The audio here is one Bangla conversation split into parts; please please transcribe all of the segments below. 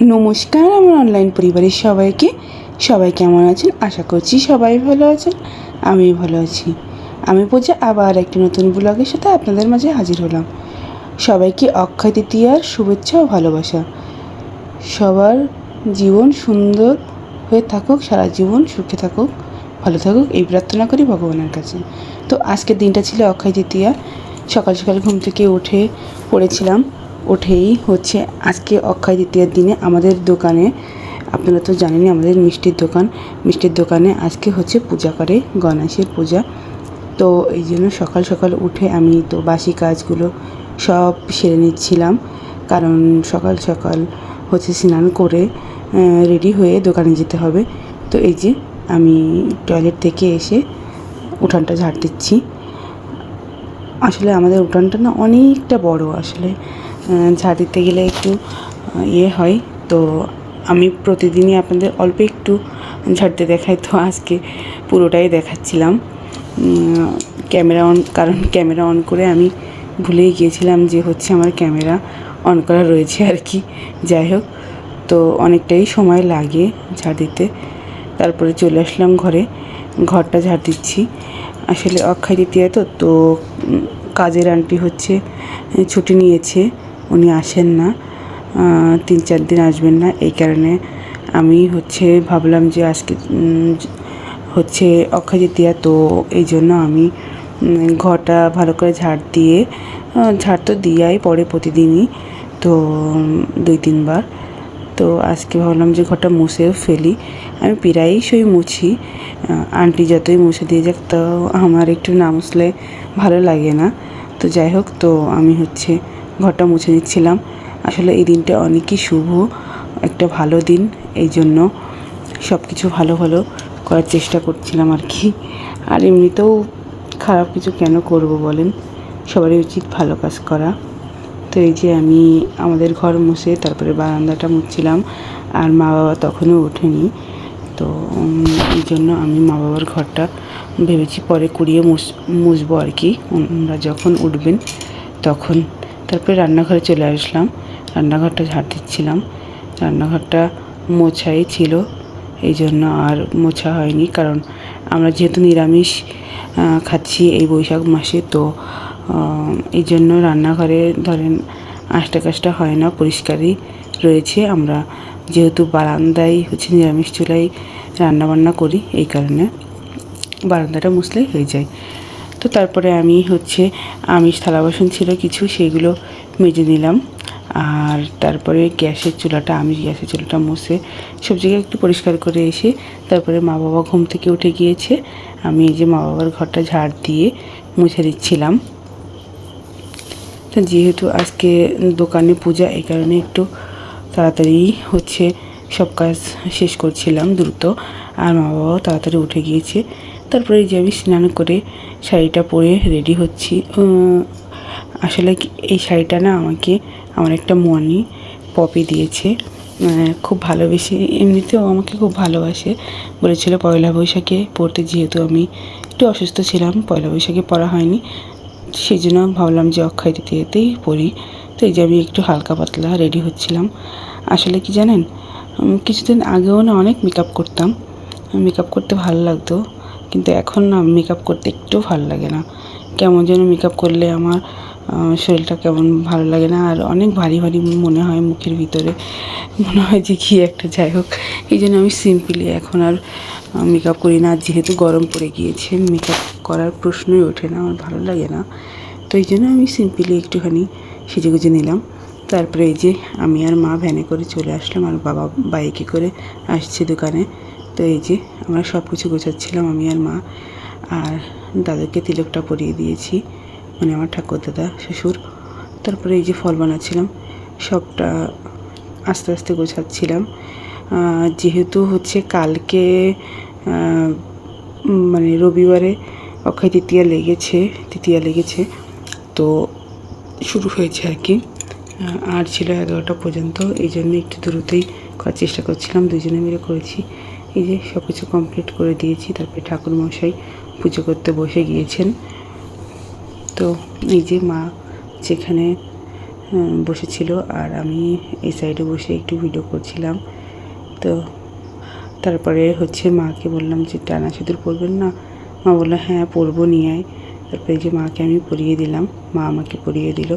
নমস্কার আমার অনলাইন পরিবারের সবাই কেমন আছেন? আশা করছি সবাই ভালো আছেন, আমি ভালো আছি। আমি পূজা আবার একটি নতুন ব্লগের সাথে আপনাদের মাঝে হাজির হলাম। সবাইকে অক্ষয় তৃতীয়ার শুভেচ্ছা ও ভালোবাসা। সবার জীবন সুন্দর হয়ে থাকুক, সারা জীবন সুখে থাকুক, ভালো থাকুক, এই প্রার্থনা করি ভগবানের কাছে। তো আজকের দিনটা ছিল অক্ষয় তৃতীয়া। সকাল সকাল ঘুম থেকে উঠে পড়েছিলাম। উঠেই হচ্ছে আজকে অক্ষয় তৃতীয়ার দিনে আমাদের দোকানে, আপনারা তো জানেনই আমাদের মিষ্টির দোকানে আজকে হচ্ছে পূজা করে, গণেশের পূজা। তো এই জন্য সকাল সকাল উঠে আমি তো বাসি কাজগুলো সব সেরে নিচ্ছিলাম, কারণ সকাল সকাল হচ্ছে স্নান করে রেডি হয়ে দোকানে যেতে হবে। তো এই যে আমি টয়লেট থেকে এসে উঠানটা ঝাড় দিচ্ছি। আসলে আমাদের উঠানটা না অনেকটা বড়, আসলে ঝাড় দিতে গেলে একটু হয়। তো আমি প্রতিদিনই আপনাদের অল্প একটু ঝাড়তে দেখাই, তো আজকে পুরোটাই দেখাচ্ছিলাম ক্যামেরা অন করে আমি ভুলেই গিয়েছিলাম যে হচ্ছে আমার ক্যামেরা অন করা রয়েছে আর কি। যাই হোক, তো অনেকটাই সময় লাগে ঝাড় দিতে। তারপরে চলে আসলাম ঘরটা ঝাড় দিচ্ছি। আসলে অক্ষয় তৃতীয়া তো কাজের আন্টি হচ্ছে ছুটি নিয়েছে, উনি আসেন না, 3-4 দিন আসবেন না। এই কারণে আমি হচ্ছে ভাবলাম যে আজকে হচ্ছে অক্ষয় তৃতীয়া, তো এই জন্য আমি ঘরটা ভালো করে ঝাড় তো দিয়াই পরে প্রতিদিনই, তো 2-3 বার। তো আজকে ভাবলাম যে ঘরটা মুছেও ফেলি। আমি প্রায়শই মুছি, আন্টি যতই মুছে দিয়ে যাক, তো আমার একটু না মুছলে ভালো লাগে না। তো যাই হোক, তো আমি হচ্ছে ঘরটা মুছে নিচ্ছিলাম। আসলে এই দিনটা অনেকই শুভ, একটা ভালো দিন, এই জন্য সব কিছু ভালো ভালো করার চেষ্টা করছিলাম আর কি। আর এমনিতেও খারাপ কিছু কেন করব বলেন, সবারই উচিত ভালো কাজ করা। তো এই যে আমি আমাদের ঘর মুছে তারপরে বারান্দাটা মুছছিলাম, আর মা বাবা তখনও ওঠেনি। তো এই জন্য আমি মা বাবার ঘরটা ভেবেছি পরে কুড়িয়ে মুছবো আর কি, ওনারা যখন উঠবেন তখন। তারপরে রান্নাঘরে চলে আসলাম, রান্নাঘরটা ঝাড় দিচ্ছিলাম। রান্নাঘরটা মোছাই ছিল, এই জন্য আর মোছা হয়নি, কারণ আমরা যেহেতু নিরামিষ খাচ্ছি এই বৈশাখ মাসে, তো এই জন্য রান্নাঘরে ধরেন আঁশটা কাশটা হয় না, পরিষ্কারই রয়েছে। আমরা যেহেতু বারান্দায় হচ্ছে নিরামিষ চুলায় রান্নাবান্না করি, এই কারণে বারান্দাটা মুছলেই হয়ে যায়। তো তারপরে আমি হচ্ছে আমিষ থালা বাসন ছিল কিছু, সেগুলো মেজে নিলাম। আর তারপরে গ্যাসের চুলাটা মুছে সব জায়গায় একটু পরিষ্কার করে এসে তারপরে মা বাবা ঘুম থেকে উঠে গিয়েছে, আমি এই যে মা বাবার ঘরটা ঝাড় দিয়ে মুছে দিচ্ছিলাম। তো যেহেতু আজকে দোকানে পূজা, এই কারণে একটু তাড়াতাড়ি হচ্ছে সব কাজ শেষ করছিলাম দ্রুত। আর মা বাবাও তাড়াতাড়ি উঠে গিয়েছে। তারপরে যে আমি স্নান করে শাড়িটা পরে রেডি হচ্ছি। আসলে এই শাড়িটা না আমার একটা মনি পপি দিয়েছে, খুব ভালোবেসে। এমনিতেও আমাকে খুব ভালোবাসে, বলেছিল পয়লা বৈশাখে পরতে, যেহেতু আমি একটু অসুস্থ ছিলাম, পয়লা বৈশাখে পরা হয়নি, সেই জন্য ভাবলাম যে অক্ষয় তৃতীয়াতেই পরি। তো এই যে আমি একটু হালকা পাতলা রেডি হচ্ছিলাম। আসলে কি জানেন, কিছুদিন আগেও না অনেক মেকআপ করতাম, মেকআপ করতে ভালো লাগতো, কিন্তু এখন না মেকআপ করতে একটু ভালো লাগে না। কেমন যেন মেকআপ করলে আমার শরীরটা কেমন ভালো লাগে না, আর অনেক ভারী ভারী মনে হয়, মুখের ভিতরে মনে হয় যে কী একটা। যাই হোক, এই জন্য আমি সিম্পলি এখন আর মেকআপ করি না। যেহেতু গরম পড়ে গিয়েছে, মেকআপ করার প্রশ্নই ওঠে না, আমার ভালো লাগে না। তো এই জন্য আমি সিম্পলি একটুখানি সেজেগুজে নিলাম। তারপরে এই যে আমি আর মা ভ্যানে করে চলে আসলাম, আর বাবা বাইকে করে আসছে দোকানে। তো এই যে আমরা সব কিছু গোছাচ্ছিলাম আমি আর মা, আর দাদুকে তিলকটা পরিয়ে দিয়েছি, মানে আমার ঠাকুরদাদা শ্বশুর। তারপরে এই যে ফল বানাচ্ছিলাম, সবটা আস্তে আস্তে গোছাচ্ছিলাম। যেহেতু হচ্ছে কালকে মানে রবিবারে অক্ষয় তৃতীয়া লেগেছে, তো শুরু হয়েছে আর কি, আর ছিল 11টা পর্যন্ত। এই জন্য একটু দ্রুতই করার চেষ্টা করছিলাম, দুজনে মিলে করেছি। এই যে সব কিছু কমপ্লিট করে দিয়েছি। তারপরে ঠাকুরমশাই পুজো করতে বসে গিয়েছেন। তো এই যে মা যেখানে বসেছিল আর আমি এই সাইডে বসে একটু ভিডিও করছিলাম। তো তারপরে হচ্ছে মাকে বললাম যে টানা সিঁদুর পরবেন না? মা বললো হ্যাঁ পরবো, নিয়ে আয়। তারপরে যে মাকে আমি পরিয়ে দিলাম, মা আমাকে পরিয়ে দিল।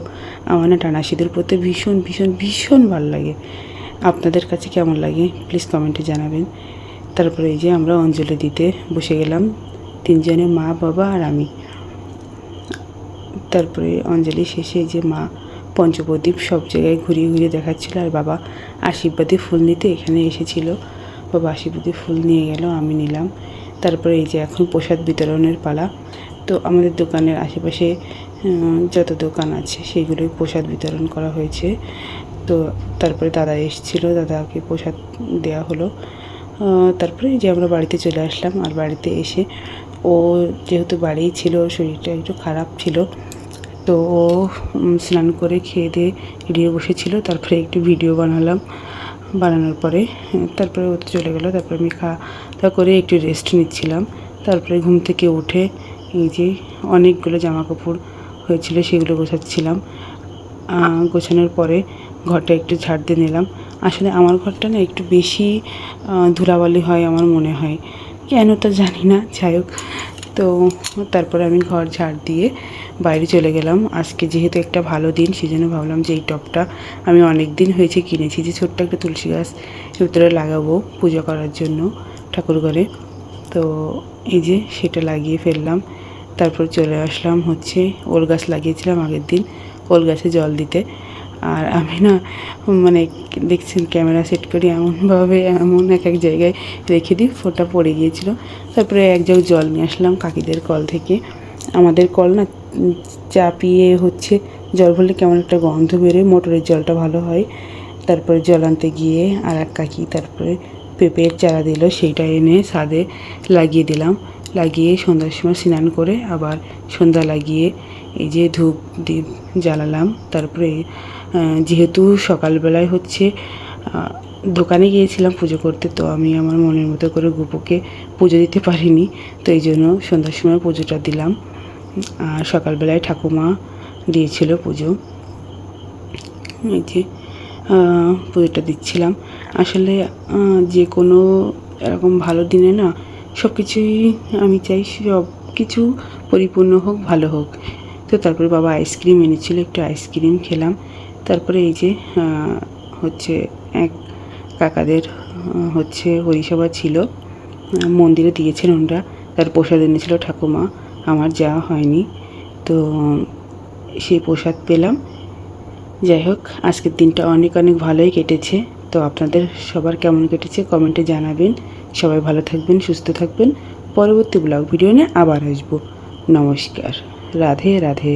আমার না টানা সিঁদুর পরতে ভীষণ ভীষণ ভীষণ ভালো লাগে। আপনাদের কাছে কেমন লাগে প্লিজ কমেন্টে জানাবেন। তারপরে এই যে আমরা অঞ্জলি দিতে বসে গেলাম, 3 জনে, মা, বাবা আর আমি। তারপরে অঞ্জলি শেষে যে মা পঞ্চপ্রদীপ সব জায়গায় ঘুরিয়ে ঘুরিয়ে দেখাচ্ছিলো, আর বাবা আশীর্বাদী ফুল নিতে এখানে এসেছিল। বাবা আশীর্বাদী ফুল নিয়ে গেল, আমি নিলাম। তারপরে এই যে এখন প্রসাদ বিতরণের পালা। তো আমাদের দোকানের আশেপাশে যত দোকান আছে সেইগুলোই প্রসাদ বিতরণ করা হয়েছে। তো তারপরে দাদা এসেছিলো, দাদাকে প্রসাদ দেওয়া হলো। তারপরে যে আমরা বাড়িতে চলে আসলাম। আর বাড়িতে এসে ও যেহেতু বাড়িই ছিল, শরীরটা একটু খারাপ ছিল, তো ও স্নান করে খেয়ে দিয়ে এড়িয়ে বসেছিল। তারপরে একটু ভিডিও বানানোর পরে তারপরে ও তো চলে গেলো। তারপরে আমি খাওয়া দাওয়া করে একটু রেস্ট নিচ্ছিলাম। তারপরে ঘুম থেকে উঠে এই যে অনেকগুলো জামা কাপড় হয়েছিল সেগুলো গোছাচ্ছিলাম। গোছানোর পরে ঘরটা একটু ঝাড় দিয়ে নিলাম। আসলে আমার ঘরটা না একটু বেশি ধুলাবালি হয় আমার মনে হয়, কেন তা জানি না, যাই হোক। তো তারপরে আমি ঘর ঝাড় দিয়ে বাইরে চলে গেলাম। আজকে যেহেতু একটা ভালো দিন, সেই জন্য ভাবলাম যে এই টবটা আমি অনেক দিন হয়েছে কিনেছি, যে ছোট্ট একটা তুলসী গাছ ভিতরে লাগাবো পুজো করার জন্য ঠাকুর ঘরে। তো এই যে সেটা লাগিয়ে ফেললাম। তারপর চলে আসলাম হচ্ছে ওল গাছ লাগিয়েছিলাম আগের দিন, ওল গাছে জল দিতে। আর আমি না মানে দেখছেন ক্যামেরা সেট করি এমনভাবে এমন এক জায়গায় রেখে দিই, ফোনটা পড়ে গিয়েছিলো। তারপরে এক জগ জল নিয়ে আসলাম কাকিদের কল থেকে। আমাদের কল না চাপিয়ে হচ্ছে জল ভরলে কেমন একটা গন্ধ বেরোয়, মোটরের জলটা ভালো হয়। তারপরে জল আনতে গিয়ে আর এক কাকি তারপরে পেঁপের চারা দিল, সেইটা এনে ছাদে লাগিয়ে দিলাম। লাগিয়ে সন্ধ্যার সময় স্নান করে আবার সন্ধ্যা লাগিয়ে এই যে ধূপ দ্বীপ জ্বালালাম। তারপরে যেহেতু সকালবেলায় হচ্ছে দোকানে গিয়েছিলাম পুজো করতে, তো আমি আমার মনের মতো করে গুপোকে পুজো দিতে পারিনি, তো এই জন্য সন্ধ্যার সময় পুজোটা দিলাম। আর সকালবেলায় ঠাকুমা দিয়েছিল পুজো, এই যে পুজোটা দিচ্ছিলাম। আসলে যে কোনো এরকম ভালো দিনে না সব কিছুই আমি চাই সব কিছু পরিপূর্ণ হোক, ভালো হোক। তো তারপরে বাবা আইসক্রিম এনেছিল, একটু আইসক্রিম খেলাম। তারপরে এই যে হচ্ছে এক কাকাদের হচ্ছে হরিসভা ছিল, মন্দিরে দিয়েছেন ওনারা, তার প্রসাদ এনেছিল ঠাকুমা, আমার যাওয়া হয়নি, তো সেই প্রসাদ পেলাম। যাই হোক আজকের দিনটা অনেক অনেক ভালোই কেটেছে। তো আপনাদের সবার কেমন কেটেছে কমেন্টে জানাবেন। সবাই ভালো থাকবেন, সুস্থ থাকবেন। পরবর্তী ব্লগ ভিডিও নিয়ে আবার আসবো। নমস্কার, রাধে রাধে।